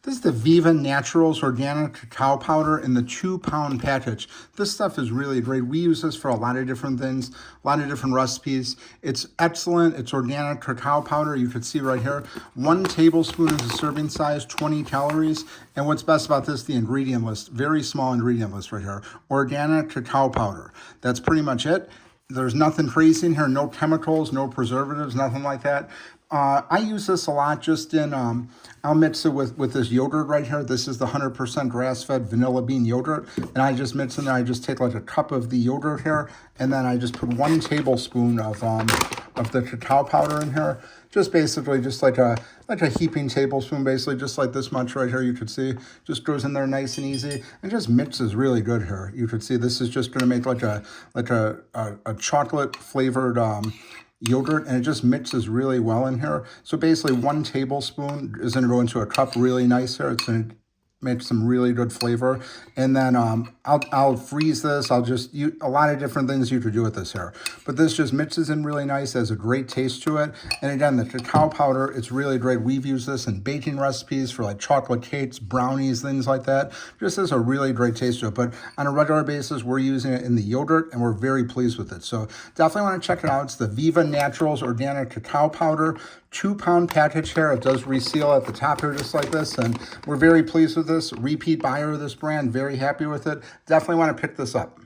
This is the Viva Naturals Organic Cacao Powder in the 2-pound package. This stuff is really great. We use this for a lot of different things, a lot of different recipes. It's excellent. It's organic cacao powder. You can see right here, 1 tablespoon is a serving size, 20 calories. And what's best about this, the ingredient list, very small ingredient list right here. Organic cacao powder. That's pretty much it. There's nothing crazy in here, no chemicals, no preservatives, nothing like that. I use this a lot just in, I'll mix it with this yogurt right here. This is the 100% grass-fed vanilla bean yogurt. And I just mix in there, I just take like a cup of the yogurt here, and then I just put 1 tablespoon of the cacao powder in here. Just basically just like a heaping tablespoon, basically just like this much right here. You could see just goes in there nice and easy, and just mixes really good here. You could see this is just going to make like a chocolate flavored yogurt, and it just mixes really well in here. So basically 1 tablespoon is going to go into a cup really nice here. It's going to make some really good flavor. And then I'll freeze this. I'll just use a lot of different things you could do with this here. But this just mixes in really nice, has a great taste to it. And again, the cacao powder, it's really great. We've used this in baking recipes for like chocolate cakes, brownies, things like that. Just has a really great taste to it. But on a regular basis, we're using it in the yogurt, and we're very pleased with it. So definitely want to check it out. It's the Viva Naturals Organic Cacao Powder, 2-pound package here. It does reseal at the top here just like this, and we're very pleased with this. Repeat buyer of this brand, very happy with it. Definitely want to pick this up.